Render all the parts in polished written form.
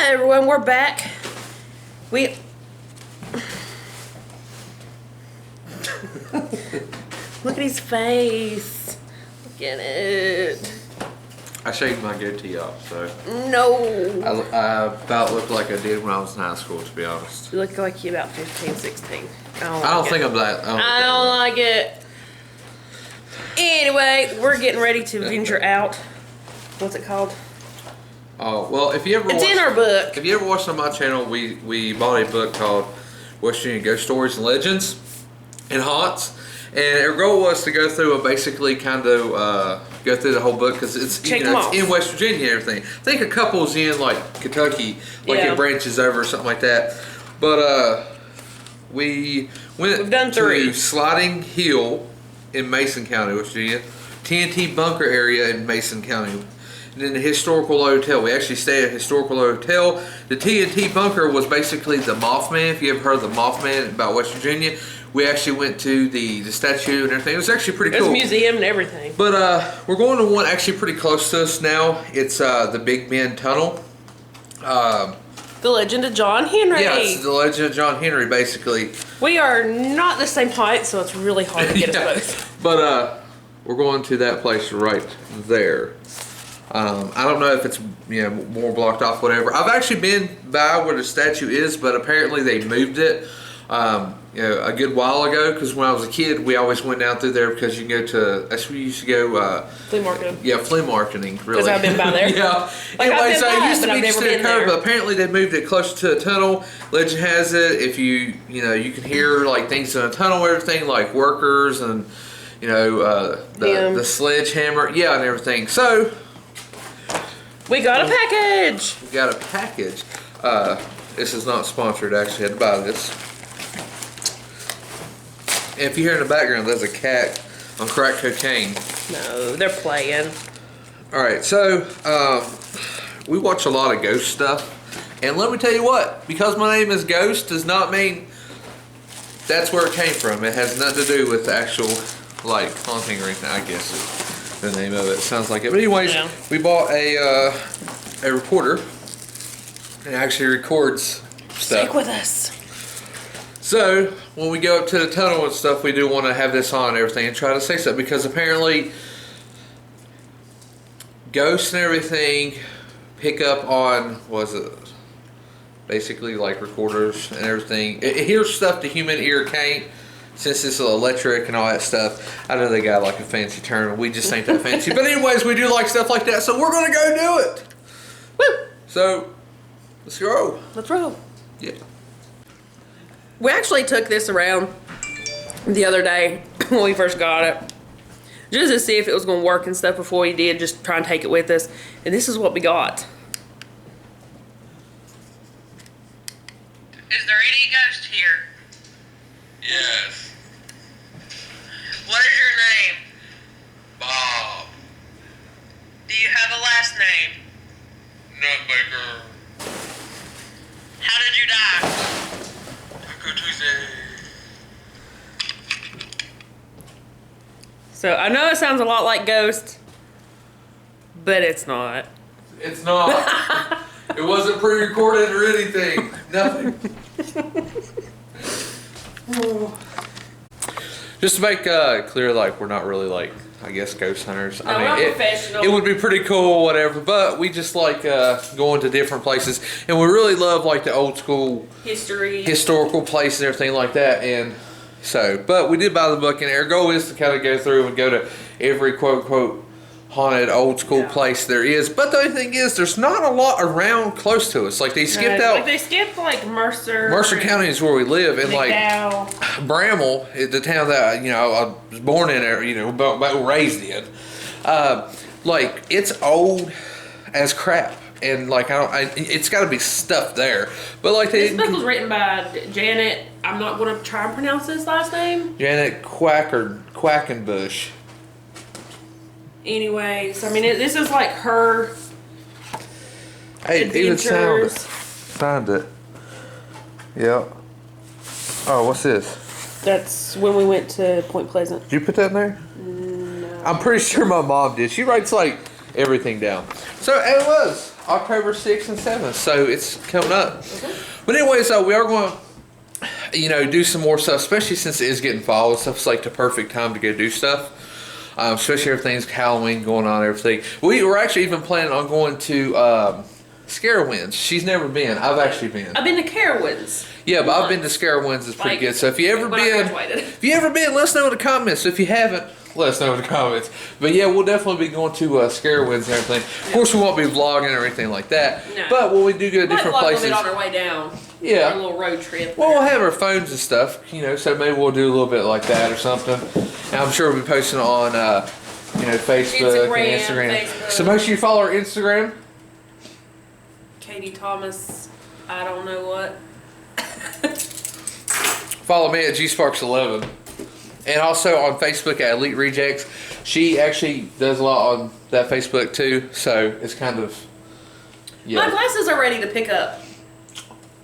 Hi everyone, we're back. Look at his face. Look at it. I shaved my goatee off, so. No. I about looked like I did when I was in high school, to be honest. You look like you're about 15, 16. I don't think I'm that. I don't like it. Anyway, we're getting ready to venture out. What's it called? Oh, well, if you ever It's in our book. If you ever watched on my channel, we bought a book called West Virginia Ghost Stories and Legends and Haunts. And our goal was to go through and basically kind of go through the whole book because it's, it's in West Virginia and everything. I think a couple's in like Kentucky, like it branches over or something like that. But we've done 3. To Sliding Hill in Mason County, West Virginia, TNT Bunker area in Mason County. And then the Historical Hotel. We actually stayed at Historical Hotel. The TNT Bunker was basically the Mothman. If you ever heard of the Mothman about West Virginia, we actually went to the statue and everything. It was actually pretty cool. There's a museum and everything. But we're going to one actually pretty close to us now. It's the Big Bend Tunnel. The Legend of John Henry. Yeah, it's the Legend of John Henry, basically. We are not the same height, so it's really hard to get us both. But we're going to that place right there. I don't know if it's more blocked off, whatever. I've actually been by where the statue is, but apparently they moved it a good while ago. Because when I was a kid, we always went down through there because you can go to. That's where you used to go. Flea marketing. Yeah, flea marketing. Really. Because I've been by there. Yeah. Anyway, so it used to be just a curve, but apparently they moved it closer to a tunnel. Legend has it, if you can hear like things in a tunnel, everything like workers and the sledgehammer, and everything. So. We got a package! We got a package. This is not sponsored. I actually had to buy this. And if you hear in the background, there's a cat on crack cocaine. No, they're playing. Alright, so we watch a lot of ghost stuff. And let me tell you what, because my name is Ghost does not mean that's where it came from. It has nothing to do with the actual haunting or anything, I guess. The name of it sounds like it, but anyways, we bought a recorder and it actually records stuff. Stick with us. So when we go up to the tunnel and stuff, we do want to have this on and everything and try to say something because apparently ghosts and everything pick up on basically like recorders and everything. It hears stuff the human ear can't. Since it's electric and all that stuff, I know they got like a fancy term. We just ain't that fancy. But anyways, we do like stuff like that, so we're gonna go do it. Woo! So let's go. Let's roll. Yeah. We actually took this around the other day when we first got it, just to see if it was gonna work and stuff before we did. Just try and take it with us, and this is what we got. Is there any ghost here? Yes. What is your name? Bob. Do you have a last name? Nutmaker. How did you die? Taco Tuesday. So I know it sounds a lot like Ghost, but it's not. It's not. It wasn't pre-recorded or anything. Nothing. Just to make clear, we're not really I guess ghost hunters. No, we're not professional. It would be pretty cool, whatever. But we just like going to different places, and we really love the old school historical places and everything like that. And so, but we did buy the book, and our goal is to kind of go through and go to every quote unquote haunted old school place there is. But the only thing is, there's not a lot around close to us. They skipped out. They skipped Mercer. Mercer County is where we live, and McDowell. Bramwell, the town that I was born in, but raised in. It's old as crap, and it's got to be stuff there. But this book was written by Janet. I'm not going to try and pronounce his last name. Janet Quackenbush. Anyways, this is her Hey, adventures. Signed it. Yeah. Oh, what's this? That's when we went to Point Pleasant. Did you put that in there? No. I'm pretty sure my mom did. She writes everything down. So it was. October 6th and 7th, so it's coming up. But anyways, we are going to, you know, do some more stuff, especially since it is getting fall and stuff. It's like the perfect time to go do stuff. Especially everything's Halloween going on, everything. We were actually even planning on going to Scarowinds. She's never been. I've actually been. I've been to Carowinds. Yeah, but I've been to Scarowinds. It's pretty Like, good. So if you ever when I been, graduated. if you ever been, let us know in the comments. If you haven't, let us know in the comments. But yeah, we'll definitely be going to Scarowinds and everything. Of course, we won't be vlogging or anything like that. No. But when we do go to Might different vlog places, a bit on our way down. Yeah. Our little road trip. well, we'll have our phones and stuff, you know. So maybe we'll do a little bit like that or something. And I'm sure we'll be posting on, you know, Facebook and Instagram. Facebook. So make sure you follow our Instagram. Katie Thomas, I don't know what. Follow me at GSparks11. And also on Facebook at Elite Rejects. She actually does a lot on that Facebook too. So it's kind of, yeah. My glasses are ready to pick up.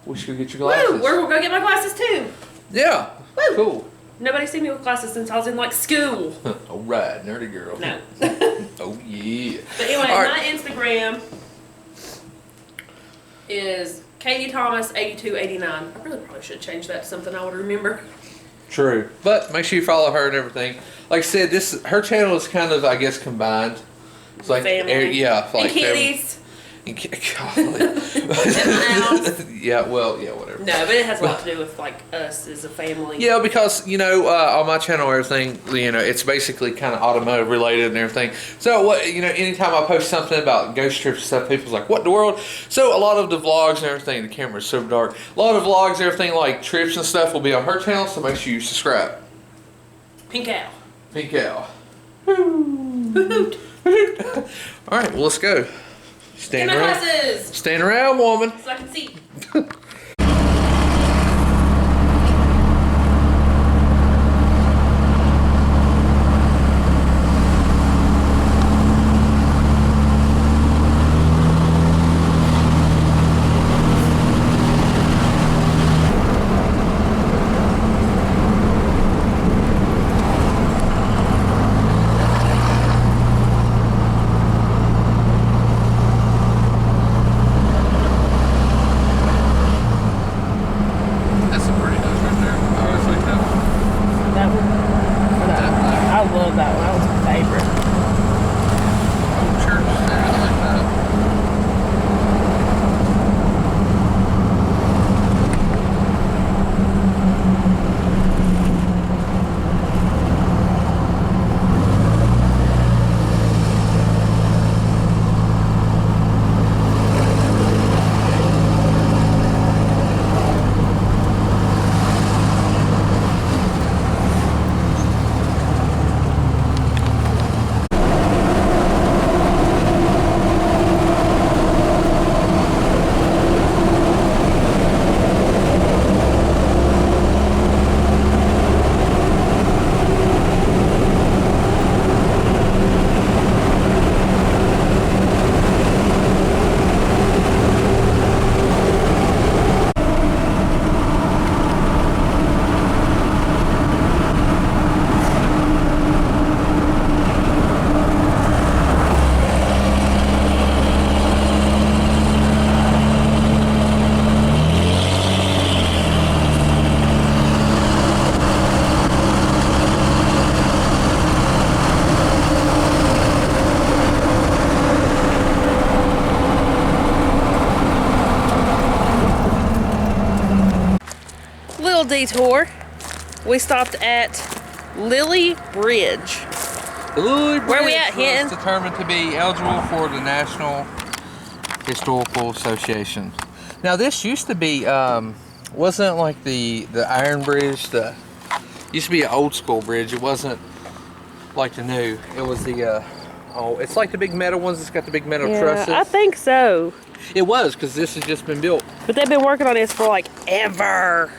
We should go get your glasses. Woo! We're gonna go get my glasses too. Yeah. Woo. Cool. Nobody's seen me with glasses since I was in like school. All right, nerdy girl. No. Oh yeah. But anyway, All right. my Instagram is Katie Thomas 8289. I really probably should change that to something I would remember. True. But make sure you follow her and everything. Like I said, her channel is kind of, I guess, combined. It's like Family. yeah, like And kitties. Golly. Yeah, well, yeah, whatever. No, but it has a lot to do with like us as a family. Yeah, because, you know, on my channel, everything, you know, it's basically kind of automotive related and everything. So, what, you know, anytime I post something about ghost trips and stuff, people's like, what in the world? So, a lot of the vlogs and everything, the camera's so dark. A lot of vlogs, everything like trips and stuff will be on her channel, so make sure you subscribe. Pink owl. Pink Owl. Hoot. All right, well, let's go. Get Stand my around. glasses Stand around, woman. so I can see. That's a pretty house right there. I always like that one. That one. I love that one. That was my favorite. Oh, church there. I like that. Little detour. We stopped at Lily Bridge. The Lily Where we at, Bridge was Hinton? determined to be eligible for the National Historical Association. Now this used to be, wasn't like the iron bridge, used to be an old school bridge. It wasn't like the new. It was the, it's like the big metal ones. It's got the big metal trusses. I think so. It was, because this has just been built. But they've been working on this for like ever.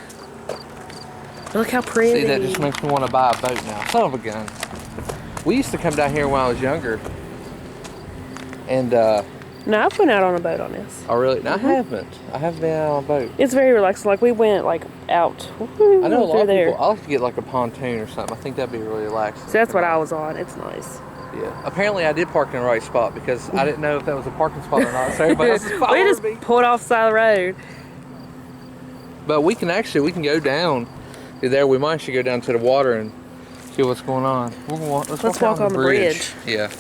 Look how pretty. See, that just makes me want to buy a boat now. Son of a gun. We used to come down here when I was younger. And, No, I've been out on a boat on this. oh really? No, I haven't. I haven't been out on a boat. It's very relaxing. Like we went like out. I know a lot through of there. people, I like to get like a pontoon or something. I think that'd be really relaxing. So that's what I was on. It's nice. Yeah. Apparently, I did park in the right spot because I didn't know if that was a parking spot or not. So everybody else is We following just me. pulled off the side of the road. But we can go down there. We might should go down to the water and see what's going on. Let's walk on the bridge. Yeah.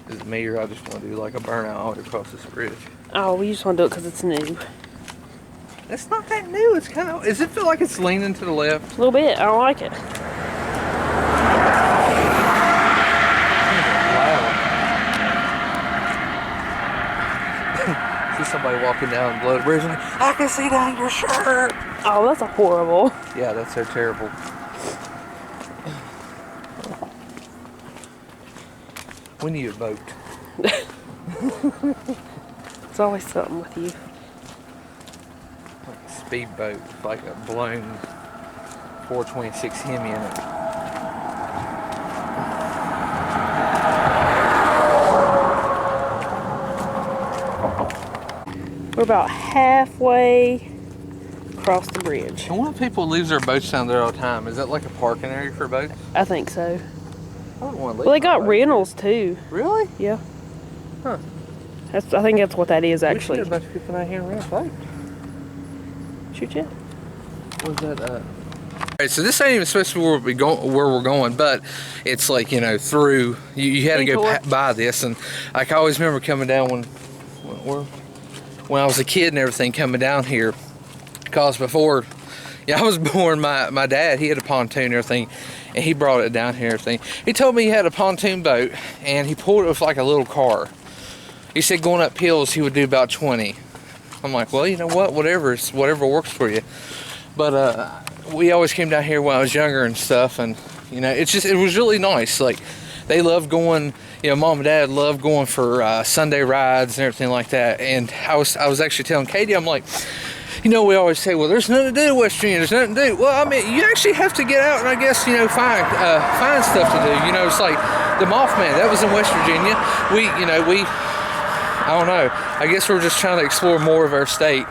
Is it me or I just want to do like a burnout all the way across this bridge? Oh, we just want to do it because it's new. It's not that new. It's kind of. Does it feel like it's leaning to the left? A little bit. I don't like it. See somebody walking down below the bridge and like, I can see down your shirt. Oh, that's a horrible. Yeah, that's so terrible. We need a boat. It's always something with you. Like a speedboat with like a blown 426 Hemi in it. We're about halfway across the bridge. And what if people leave their boats down there all the time? Is that like a parking area for boats? I think so. I wouldn't want to leave. Well, they my got boat. rentals too. Really? Yeah. Huh. I think that's what that is We actually. should get a bunch of people out here and rent a boat. Shoot ya. What was that? Alright, so this ain't even supposed to be where we're going, but it's like, you know, through, you had to go by this, and like, I always remember coming down when I was a kid and everything, coming down here, because before, I was born, my dad, he had a pontoon and everything, and he brought it down here and everything. He told me he had a pontoon boat, and he pulled it with like a little car. He said going up hills, he would do about 20. I'm like, well, you know what, whatever works for you. But we always came down here when I was younger and stuff, and you know, it was really nice. Like, they loved going, you know, mom and dad loved going for Sunday rides and everything like that. And I was actually telling Katie, I'm like, you know, we always say, well, there's nothing to do in West Virginia, there's nothing to do. Well, I mean, you actually have to get out and I guess, you know, find stuff to do. You know, it's like the Mothman, that was in West Virginia. I don't know, I guess we're just trying to explore more of our state,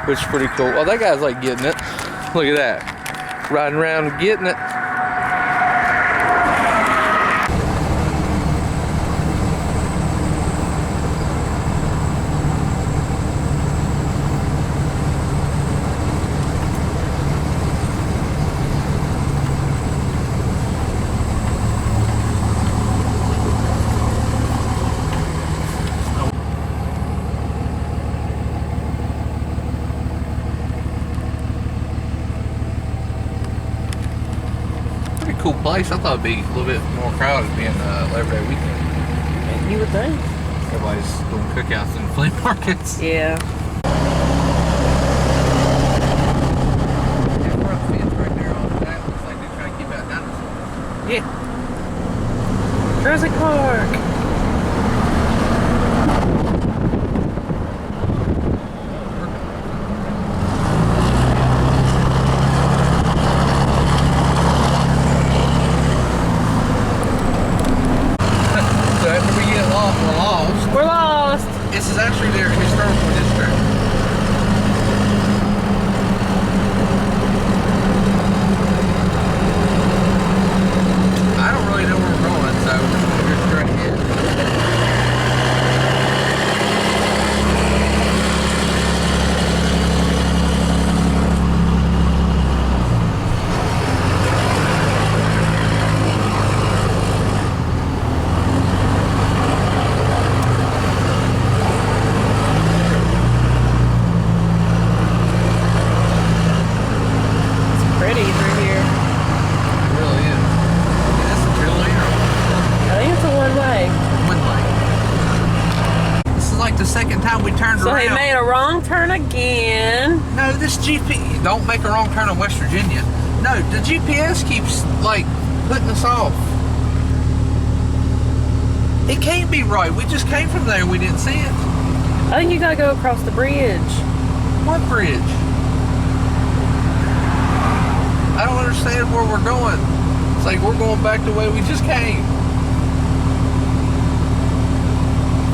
which is pretty cool. Oh, that guy's like getting it. Look at that. Riding around and getting it. Cool place. I thought it'd be a little bit more crowded being Labor Day weekend. You would think. Everybody's doing cookouts and flea markets. Yeah. Yeah. Jurassic Park. We're lost. This is actually their historical district. I don't really know where we're going, so we're just going to go straight ahead. Pretty through here. It really is. Yeah, this is really I think it's a one-way. This is like the second time we turned So around. he made a wrong turn again. No, this GPS, don't make a wrong turn in West Virginia. No, the GPS keeps like putting us off. It can't be right. We just came from there and we didn't see it. I think you gotta go across the bridge. What bridge? I don't understand where we're going. It's like we're going back the way we just came.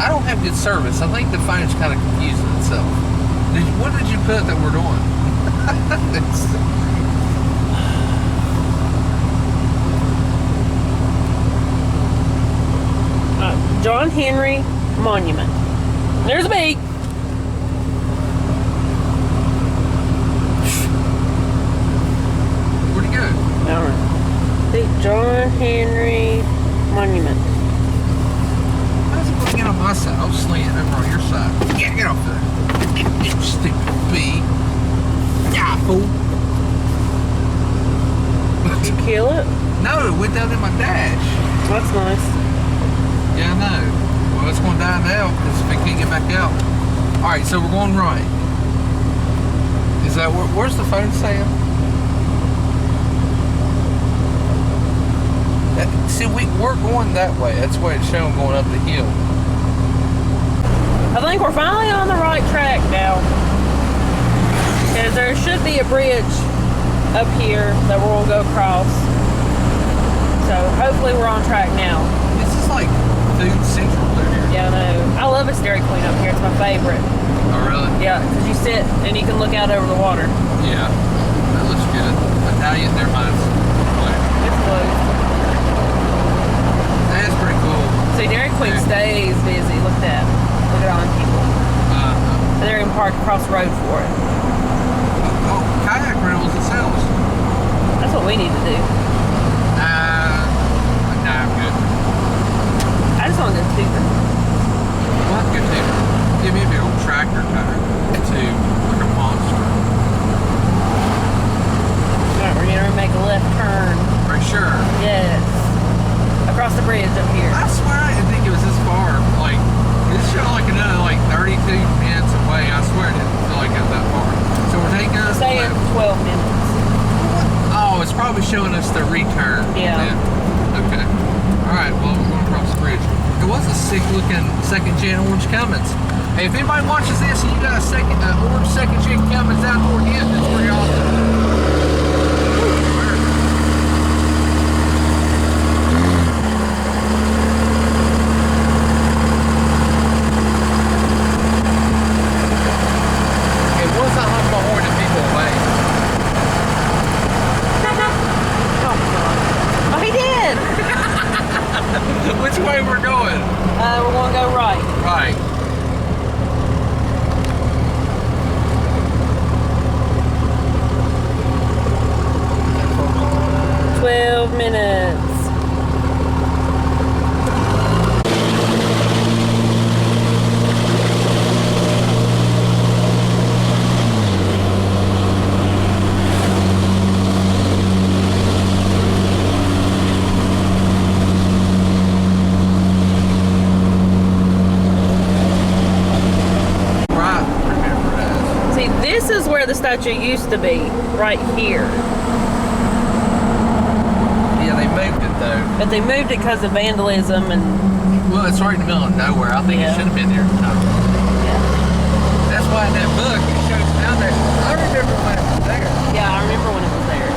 I don't have good service. I think the phone's kind of confusing itself. What did you put that we're doing? John Henry Monument. There's a bee. Where'd he go? I don't know. The John Henry Monument. How's it going to get on my side? I'll sling it over on your side. Yeah, get off there. You stupid bee. Yeah, fool. Did you kill it? No, it went down in my dash. That's nice. Yeah, I know. Well, it's going to die now because if it can't get back out. Alright, so we're going right. Is that where's the phone, Sam? See, we're going that way. That's why it's showing going up the hill. I think we're finally on the right track now. Because there should be a bridge up here that we're going to go across. So hopefully we're on track now. This is like food central through here. Yeah, I know. I love a Dairy Queen up here. It's my favorite. Oh, really? Yeah, because you sit and you can look out over the water. Yeah. That looks good. Italian, their minds. It's closed. That is pretty cool. See, Dairy Queen stays busy. Look at that. Look at all the people. And they're even parked across the road for it. Oh, kayak rentals themselves. That's what we need to do. Nah, I'm good. I just want to go tubing. We'll have to go too. Give me a big old tractor kayak too, like a monster. Alright, we're gonna make a left turn. Are you sure? Yes. Across the bridge up here. I swear I didn't think it was this far. Like, this showed like another like 32 minutes away. I swear it didn't feel like it was that far. So we're taking us Saying left. 12 minutes. Oh, it's probably showing us the return. Yeah. Then. Okay. Alright, well, we're going across the bridge. It was a sick looking second gen orange Cummins. Hey, if anybody watches this and you got a orange second gen Cummins outdoor gift, it's pretty awesome. Oh, he did! Which way we're going? We're going to go right. Right. "12 minutes. See, this is where the statue used to be, right here. Yeah, they moved it though. But they moved it because of vandalism and... Well, it's right in the middle of nowhere. I think it Yeah. should have been there. Yeah, That's why in that book it shows down there. I remember when it was there. yeah, I remember when it was there.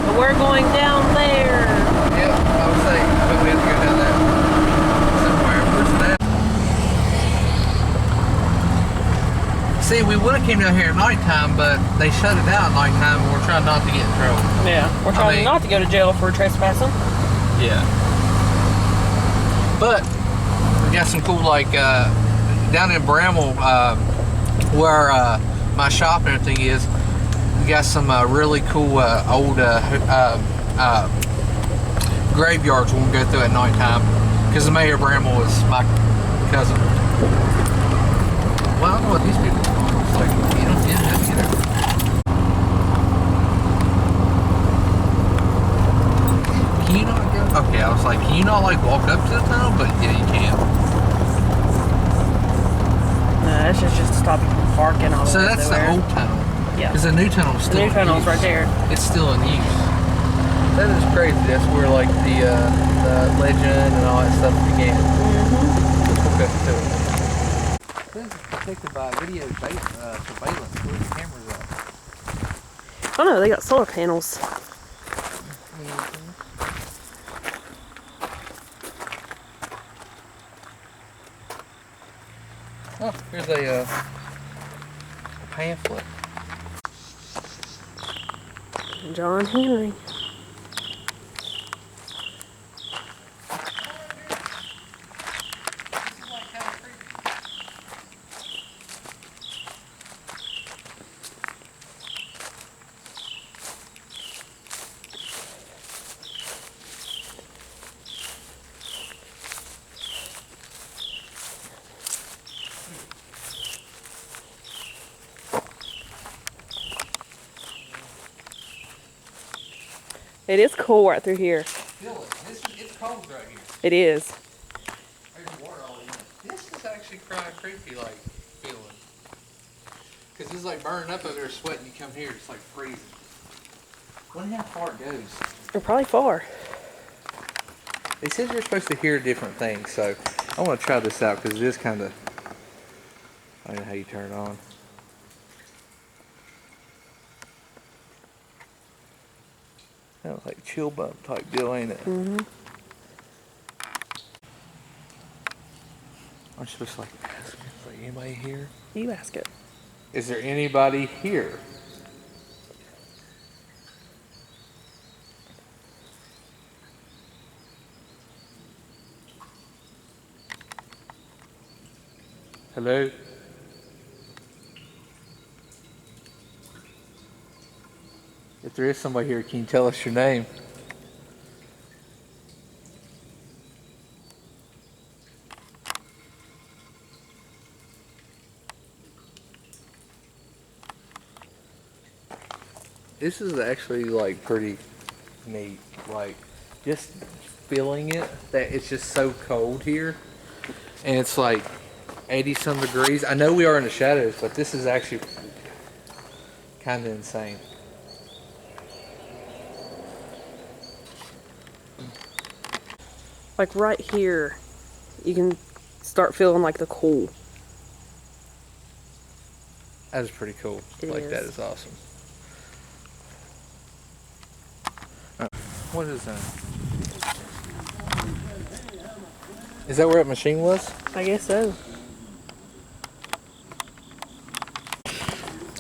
But we're going down there. Yep, I was saying, but we have to go down there. Somewhere. Where's that? See, we would have came down here at nighttime, but they shut it down at nighttime and we're trying not to get in trouble. Yeah, we're trying not to go to jail for trespassing. Yeah. But we got some cool, like, down in Bramwell, where my shop and everything is, we got some really cool old graveyards we can go through at nighttime. Because the mayor of Bramwell is my cousin. Well, I don't know what these people are doing. It's like, you don't get it, you know. Can you not go? Okay, I was like, can you not like walk up to the tunnel? But yeah, you can. No, that's just to stop you from parking all the So way that's there. the old tunnel. Yeah. Because the new tunnel is The still new in tunnel's use. right there. It's still in use. That is crazy. That's where like the legend and all that stuff began. We'll go to it. This is protected by video surveillance. Where's the cameras at? Oh no, they got solar panels. Oh, here's a pamphlet. John Henry. It is cool right through here. Feel it. It's cold right here. It is. There's water all in it. This is actually kind of creepy, like, feeling. Because it's like burning up over there, sweating. You come here, it's like freezing. Wonder how far it goes. We're probably far. They said you're supposed to hear different things, so I want to try this out because it is kind of. I don't know how you turn it on. Kind of like chill bump type deal, ain't it? Mm-hmm. I'm supposed to like ask, is like anybody here? You ask it. Is there anybody here? Hello? If there is somebody here, can you tell us your name? This is actually like pretty neat. Like just feeling it that it's just so cold here. And it's like 80 some degrees. I know we are in the shadows, but this is actually kind of insane. Like right here, you can start feeling like the cool. That is pretty cool. It Like is. that is awesome. What is that? Is that where that machine was? I guess so.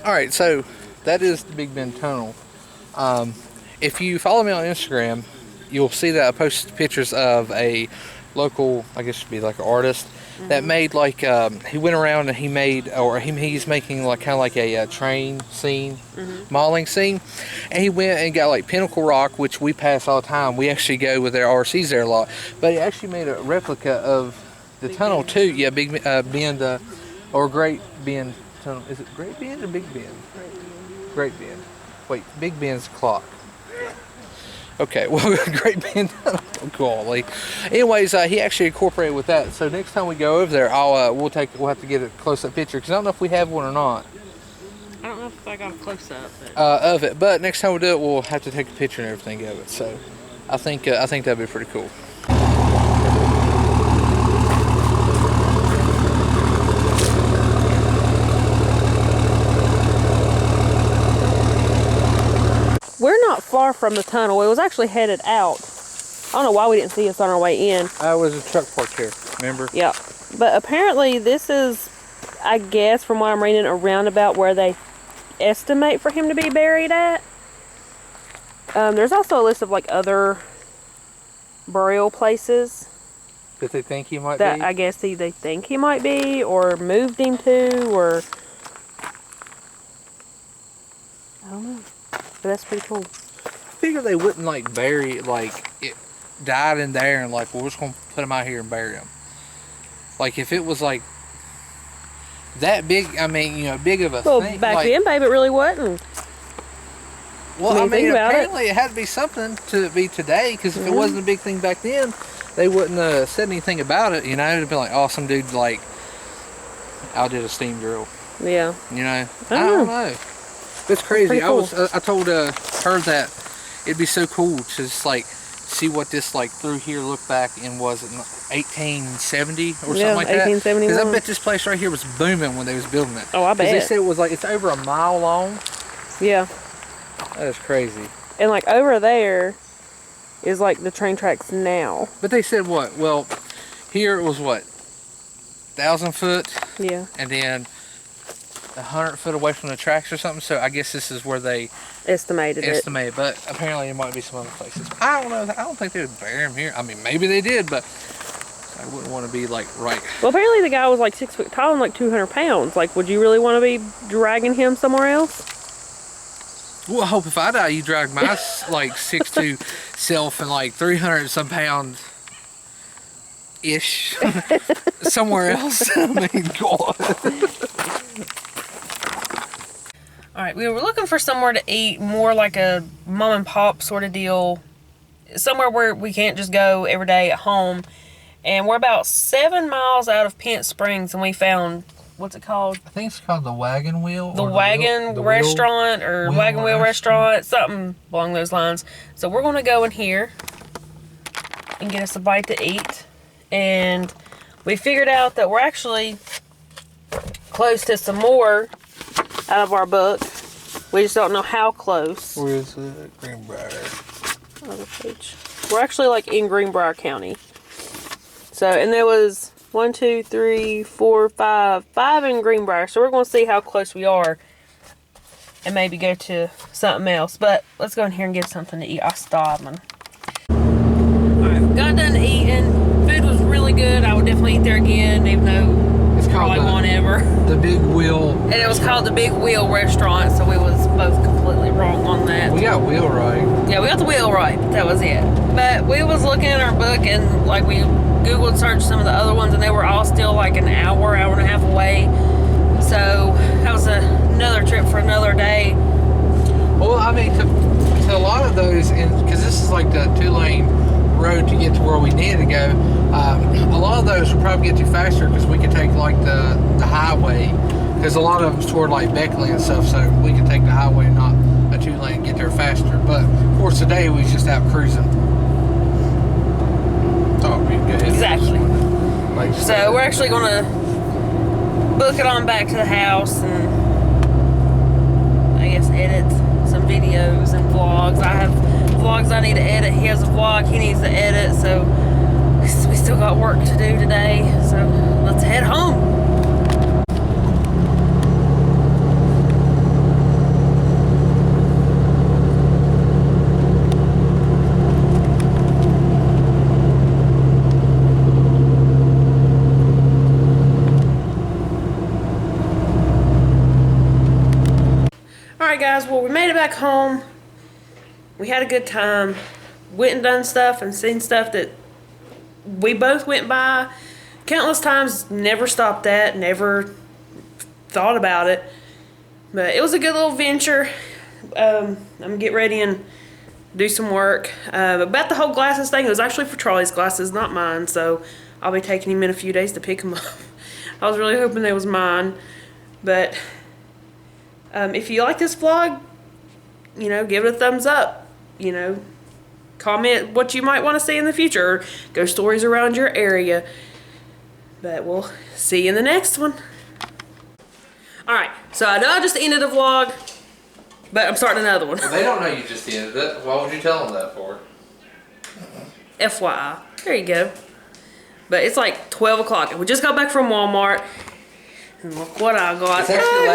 Alright, so that is the Big Bend Tunnel. If you follow me on Instagram, you'll see that I post pictures of a local, I guess it should be like an artist, that made like, he went around and he made, or he's making like kind of like a train scene, modeling scene. And he went and got like Pinnacle Rock, which we pass all the time. We actually go with their RCs there a lot. But he actually made a replica of the tunnel too. Yeah, Big Bend, or Great Bend Tunnel. Is it Great Bend or Big Bend? Great Bend. Wait, Big Bend's clock. Okay, well, Great Bend. Oh, golly. Anyways, he actually incorporated with that. So next time we go over there, we'll have to get a close-up picture because I don't know if we have one or not. I don't know if I got a close up. Of it, but next time we do it, we'll have to take a picture and everything of it. So I think that'd be pretty cool. We're not far from the tunnel. It was actually headed out. I don't know why we didn't see us on our way in. I was a truck parked here, remember? Yeah. But apparently this is, I guess from what I'm reading, a roundabout where they estimate for him to be buried at. There's also a list of like other burial places That they think he might that be? I guess they think he might be, or moved him to, or I don't know. But that's pretty cool. I figure they wouldn't like bury like it died in there and like, well, we're just gonna put him out here and bury him. Like if it was like that big, I mean, you know, big of a Well, thing. back like, then, babe, it really wasn't. well, I I mean, mean, think about apparently it had to be something to be today, because if it wasn't a big thing back then, they wouldn't have said anything about it. You know, it'd be like, oh, some dude like outdid a steam drill. Yeah. You know, I I don't know. It's crazy. pretty cool. I told her that it'd be so cool to just like see what this like through here looked back in, was it 1870 or something like that? 1871. Because I bet this place right here was booming when they was building it. Oh, I Because they bet. said it was like, it's over a mile long. Yeah. That is crazy. And like over there is like the train tracks now. But they said what? Well, here it was what? 1,000 foot, Yeah. and then 100 foot away from the tracks or something. So I guess this is where they Estimated it. estimate. But apparently it might be some other places. I don't know. I don't think they would bury him here. I mean, maybe they did, but I wouldn't want to be like right. Well, apparently the guy was like 6 foot tall and like 200 pounds. Like, would you really want to be dragging him somewhere else? Well, I hope if I die, you drag my like 6'2" self and like 300 some pound ish somewhere else. I mean, God. All right, we were looking for somewhere to eat, more like a mom and pop sort of deal. Somewhere where we can't just go every day at home. And we're about 7 miles out of Pent Springs, and we found, what's it called? I think it's called the Wagon Wheel. The Wagon Restaurant or Wagon Wheel Restaurant, something along those lines. So we're going to go in here and get us a bite to eat. And we figured out that we're actually close to some more out of our book. We just don't know how close. Where is it? Greenbrier. Other page. We're actually like in Greenbrier County. So, and there was 1, 2, 3, 4, 5 in Greenbrier. So we're going to see how close we are and maybe go to something else. But let's go in here and get something to eat. I'm starving. Alright, got done eating. Food was really good. I would definitely eat there again, even though It's called probably won't ever. the Big Wheel. And it was called the Big Wheel Restaurant, so we was both completely wrong on that. We got wheel right. Yeah, we got the wheel right. That was it. But we was looking at our book and like we Googled searched some of the other ones and they were all still like an hour and a half away. So that was another trip for another day. Well, I mean, to a lot of those, because this is like the 2-lane road to get to where we needed to go, a lot of those would probably get you faster because we could take like the highway, because a lot of them's toward like Beckley and stuff, so we could take the highway and not a 2-lane and get there faster. But of course today we was just out cruising. Oh, go ahead. Exactly. Like, So we're actually gonna book it on back to the house and I guess edit some videos and vlogs. I have vlogs I need to edit. He has a vlog he needs to edit, so we still got work to do today. So let's head home. Alright guys, well we made it back home. We had a good time. Went and done stuff and seen stuff that we both went by countless times, never stopped at, never thought about it. But it was a good little venture. I'm gonna get ready and do some work. About the whole glasses thing, it was actually for Charlie's glasses, not mine, so I'll be taking him in a few days to pick them up. I was really hoping they was mine, but if you like this vlog, you know, give it a thumbs up, you know, comment what you might want to see in the future, or ghost stories around your area. But we'll see you in the next one. Alright, so I know I just ended a vlog, but I'm starting another one. They don't know you just ended it. Why would you tell them that for? FYI. There you go. But it's like 12 o'clock, and we just got back from Walmart. And look what I got. It's actually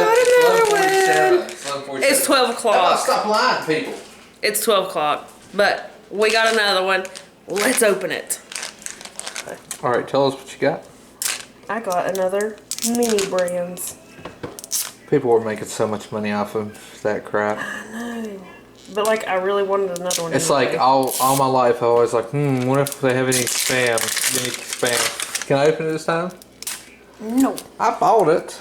11:47. It's 12 o'clock. Stop lying, people. It's 12 o'clock. But we got another one. Let's open it. All right, tell us what you got. I got another mini brands. People were making so much money off of that crap. I know. But like, I really wanted another one. It's anyway. like all my life I was like, what if they have any spam? Unique spam. Can I open it this time? No. I bought it.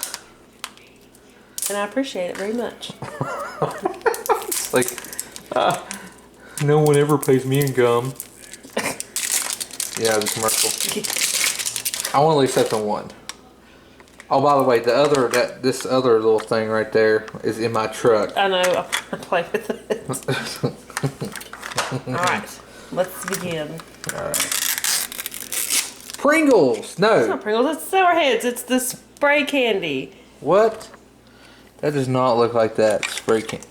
And I appreciate it very much. It's like, no one ever pays me in gum. Yeah, the commercial. I want at least open one. Oh, by the way, this other little thing right there is in my truck. I know. I play with it. Alright. Let's begin. Alright. Pringles! No. It's not Pringles. It's Sourheads. It's the spray candy. What? That does not look like that. Spray candy.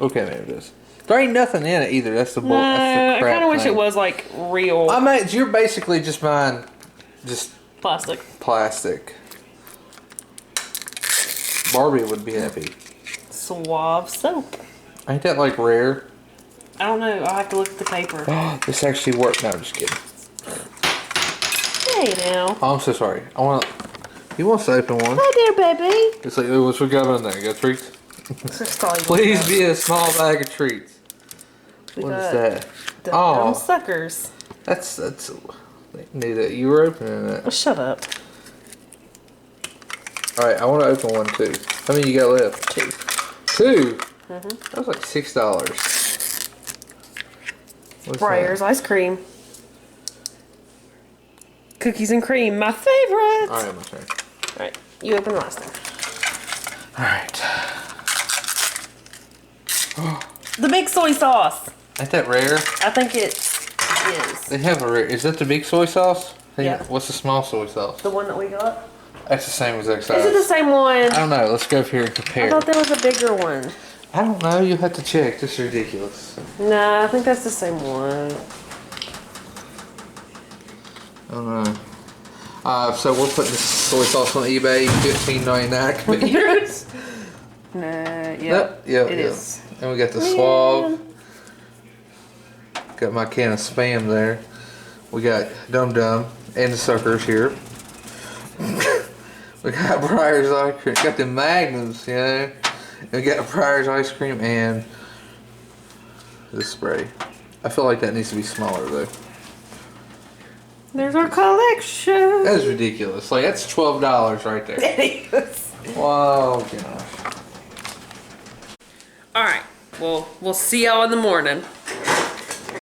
Okay, maybe it is. There ain't nothing in it either. That's the bull. No, That's the crap I kind of wish thing. it was like real I mean, you're basically just buying just plastic. plastic. Barbie would be happy. Suave soap. Ain't that like rare? I don't know. I'll have to look at the paper. This actually worked. No, I'm just kidding. Hey now. Oh, I'm so sorry. He wants to open one. Hi there, baby. It's like, what's we got in there? You got treats? That's probably Please what be a small bag of treats. we What is got. that? Dumb Oh. suckers. That's. Knew that you were opening it. Oh, shut up. All right, I want to open one too. How many you got left? 2. 2. That was like $6. What's Breyer's that? ice cream. Cookies and cream, my favorite. All right, my turn. All right, you open last time. All right. The big soy sauce. Ain't that rare? I think it is. They have a rare. Is that the big soy sauce? Yeah. What's the small soy sauce? The one that we got. That's the same exact size. Is it the same one? I don't know. Let's go over here and I compare. thought there was a bigger one. I don't know. You have to check. This is ridiculous. Nah, I think that's the same one. I don't know. So we're putting this soy sauce on eBay, $15.99. Nah, yeah. Yep, it is. And we got the swab. Got my can of Spam there. We got Dum Dum and the suckers here. We got Breyer's ice cream. Got the Magnums, you know. And we got Breyer's ice cream and the spray. I feel like that needs to be smaller though. There's our collection. That is ridiculous. Like that's $12 right there. It is. Wow, gosh. All right. Well, we'll see y'all in the morning.